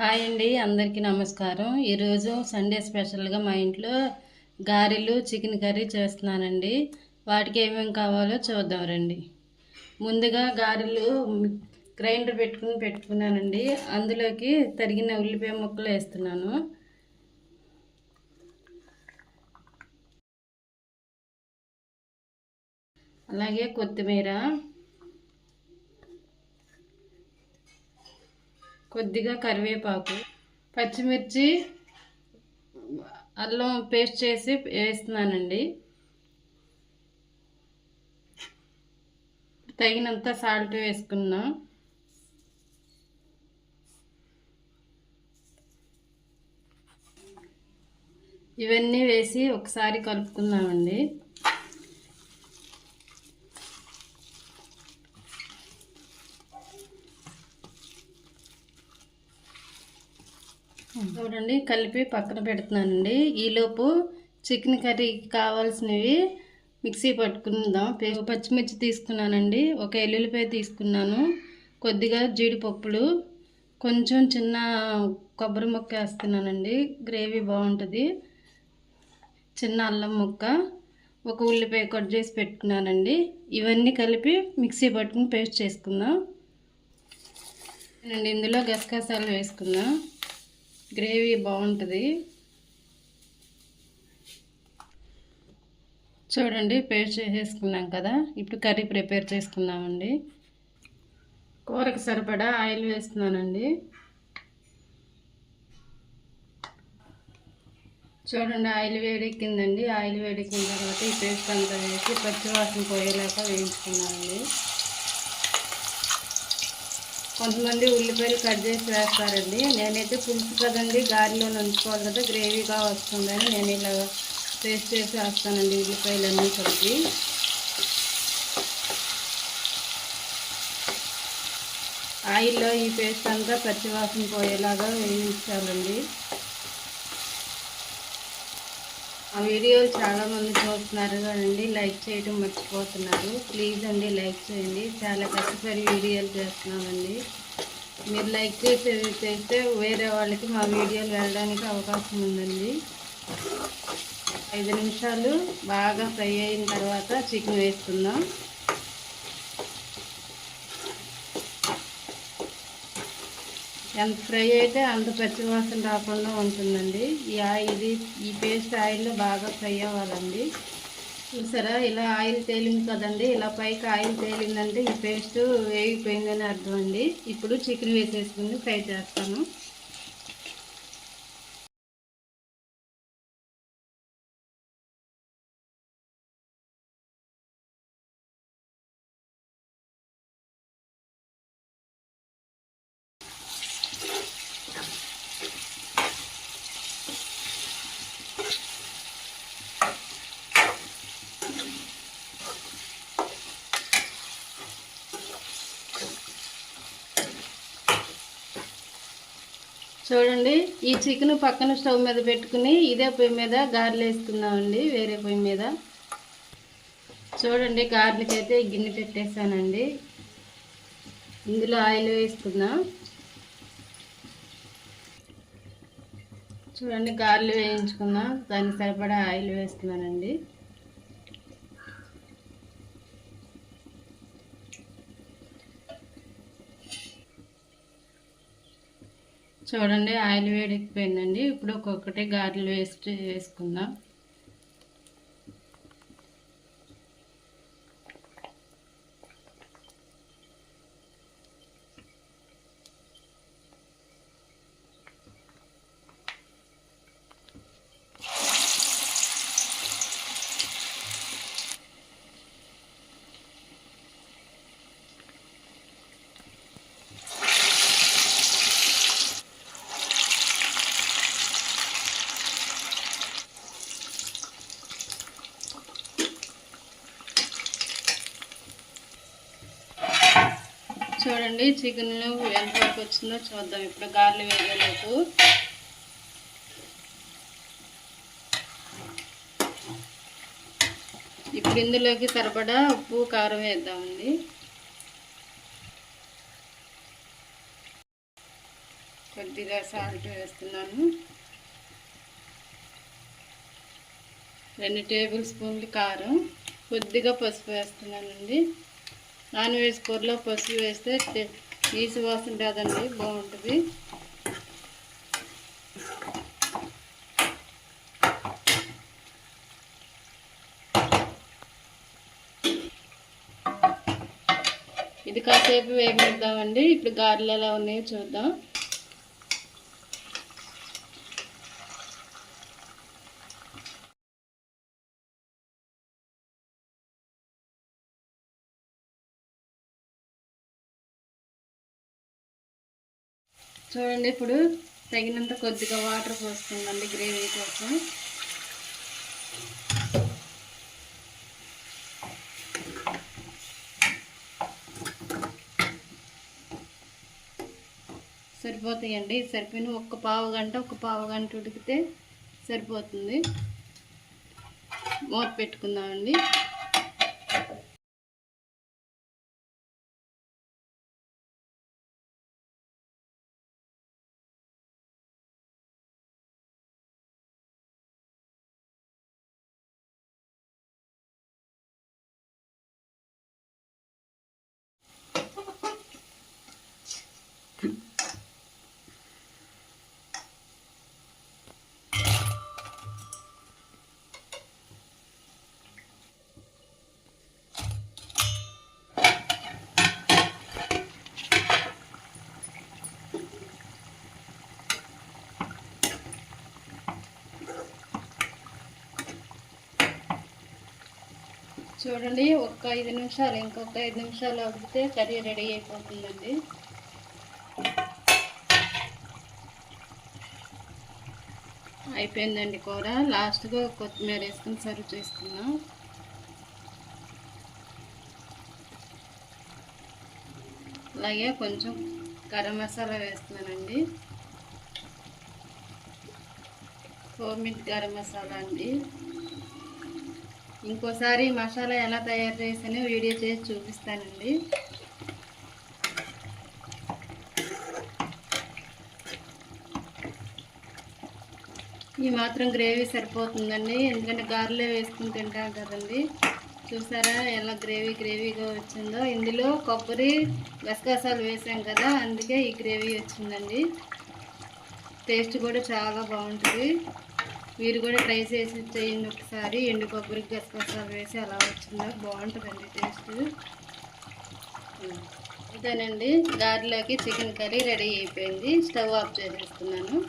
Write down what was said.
Hi అండి, అందరికీ నమస్కారం. ఈరోజు సండే స్పెషల్గా మా ఇంట్లో గారెలు చికెన్ కర్రీ చేస్తున్నానండి. వాటికి ఏమేమి కావాలో చూద్దాం రండి. ముందుగా గారెలు గ్రైండర్ పెట్టుకున్నానండి. అందులోకి తరిగిన ఉల్లిపాయ ముక్కలు వేస్తున్నాను. అలాగే కొత్తిమీర, కొద్దిగా కరివేపాకు, పచ్చిమిర్చి, అల్లం పేస్ట్ చేసి వేస్తున్నానండి. తగినంత సాల్ట్ వేసుకున్నాం. ఇవన్నీ వేసి ఒకసారి కలుపుకుందామండి. చూడండి, కలిపి పక్కన పెడుతున్నానండి. ఈలోపు చికెన్ కర్రీకి కావాల్సినవి మిక్సీ పట్టుకుందాం. పచ్చిమిర్చి తీసుకున్నానండి, ఒక ఎల్లుల్లిపాయ తీసుకున్నాను, కొద్దిగా జీడిపప్పులు, కొంచెం చిన్న కొబ్బరి ముక్క వేస్తున్నానండి, గ్రేవీ బాగుంటుంది, చిన్న అల్లం ముక్క, ఒక ఉల్లిపాయ కట్ చేసి పెట్టుకున్నానండి. ఇవన్నీ కలిపి మిక్సీ పట్టుకుని పేస్ట్ చేసుకుందాం. ఇందులో గసగసాలు వేసుకుందాం, గ్రేవీ బాగుంటుంది. చూడండి, పేస్ట్ చేసేసుకున్నాం కదా. ఇప్పుడు కర్రీ ప్రిపేర్ చేసుకుందామండి. కూరకు సరిపడా ఆయిల్ వేస్తున్నానండి. చూడండి, ఆయిల్ వేడెక్కిందండి. ఆయిల్ వేడెక్కిన తర్వాత ఈ పేస్ట్ అంతా వేసి పచ్చివాసన పోయేలాగా వేయించుకున్నామండి. కొంతమంది ఉల్లిపాయలు కట్ చేసి వేస్తారండి. నేనైతే పులుసు కదండి, గాలిలో నంచుకోవాలి కదా, గ్రేవీగా వస్తుందని నేను ఇలా పేస్ట్ చేసి వేస్తానండి. ఉల్లిపాయలన్నీ కలిపి ఆయిల్లో ఈ పేస్ట్ అంతా పచ్చివాసన పోయేలాగా వేయించాలండి. ఆ వీడియోలు చాలామంది చూస్తున్నారు కదండి, లైక్ చేయడం మర్చిపోతున్నారు. ప్లీజ్ అండి, లైక్ చేయండి. చాలా కష్టపడి వీడియోలు చేస్తున్నామండి. మీరు లైక్ చేస్తే వేరే వాళ్ళకి మా వీడియోలు వెళ్ళడానికి అవకాశం ఉందండి. 5 నిమిషాలు బాగా ఫ్రై అయిన తర్వాత చికెన్ వేసుకుందాం. ఎంత ఫ్రై అయితే అంత పచ్చివాసన రాకుండా ఉంటుందండి. ఈ పేస్ట్ ఆయిల్లో బాగా ఫ్రై అవ్వాలండి. చూసారా, ఇలా ఆయిల్ తేలింది కదండి. ఇలా పైకి ఆయిల్ తేలిందంటే ఈ పేస్ట్ వేగిపోయిందని అర్థం అండి. ఇప్పుడు చికెన్ వేసేసుకుని ఫ్రై చేస్తాను. చూడండి, ఈ చికెన్ పక్కన స్టవ్ మీద పెట్టుకుని ఇదే పొయ్యి మీద గారెలు వేసుకుందామండి, వేరే పొయ్యి మీద. చూడండి, గారెలకి అయితే గిన్నె పెట్టేసానండి. ఇందులో ఆయిల్ వేసుకుందాం. చూడండి, గారెలు వేయించుకుందాం. దానికి సరిపడా ఆయిల్ వేస్తున్నానండి. చూడండి, ఆయిల్ వేడెక్కిపోయిందండి. ఇప్పుడు ఒక్కొక్కటి గారెలు వేసుకుందాం. చూడండి, చికెన్ ఎంతవరకు వచ్చిందో చూద్దాం. ఇప్పుడు గారెలు వేగేలోపు ఇప్పుడు ఇందులోకి సరిపడా ఉప్పు కారం వేద్దామండి. కొద్దిగా సాల్ట్ వేస్తున్నాను, 2 టేబుల్ స్పూన్లు కారం, కొద్దిగా పసుపు వేస్తున్నానండి. నాన్ వెజ్ కూరలో పసుపు వేస్తే నీసు వాసన రాదండి, బాగుంటుంది. ఇది కాసేపు వేగిద్దామండి. ఇప్పుడు గారెలు ఎలా ఉన్నాయో చూద్దాం. చూడండి, ఇప్పుడు తగినంత కొద్దిగా వాటర్ పోస్తుందండి గ్రేవీ కోసం. సరిపోతాయండి, సరిపోయిన ఒక పావు గంట ఉడికితే సరిపోతుంది. మూత పెట్టుకుందామండి. చూడండి, ఒక 5 నిమిషాలు, ఇంకొక 5 నిమిషాలు ఉడికితే కర్రీ రెడీ అయిపోతుందండి. అయిపోయిందండి కూర. లాస్ట్గా కొత్తిమీర వేసుకుని సర్వ్ చేసుకున్నాం. అలాగే కొంచెం గరం మసాలా వేస్తున్నానండి, హోమ్మేడ్ గరం మసాలా అండి. ఇంకోసారి మసాలా ఎలా తయారు చేసానో వీడియో చేసి చూపిస్తానండి. ఈ మాత్రం గ్రేవీ సరిపోతుందండి, ఎందుకంటే గారెలో వేసుకుని తింటాం కదండి. చూసారా ఎలా గ్రేవీగా వచ్చిందో. ఇందులో కొబ్బరి గసగసాలు వేసాం కదా, అందుకే ఈ గ్రేవీ వచ్చిందండి. టేస్ట్ కూడా చాలా బాగుంటుంది. మీరు కూడా ట్రై చేసి చేయండి ఒకసారి. ఎండు కొబ్బరి గసగసాలు వేసి అలా వచ్చిందో బాగుంటుందండి టేస్ట్. ఇదేనండి, గారెలోకి చికెన్ కర్రీ రెడీ అయిపోయింది. స్టవ్ ఆఫ్ చేసేస్తున్నాను.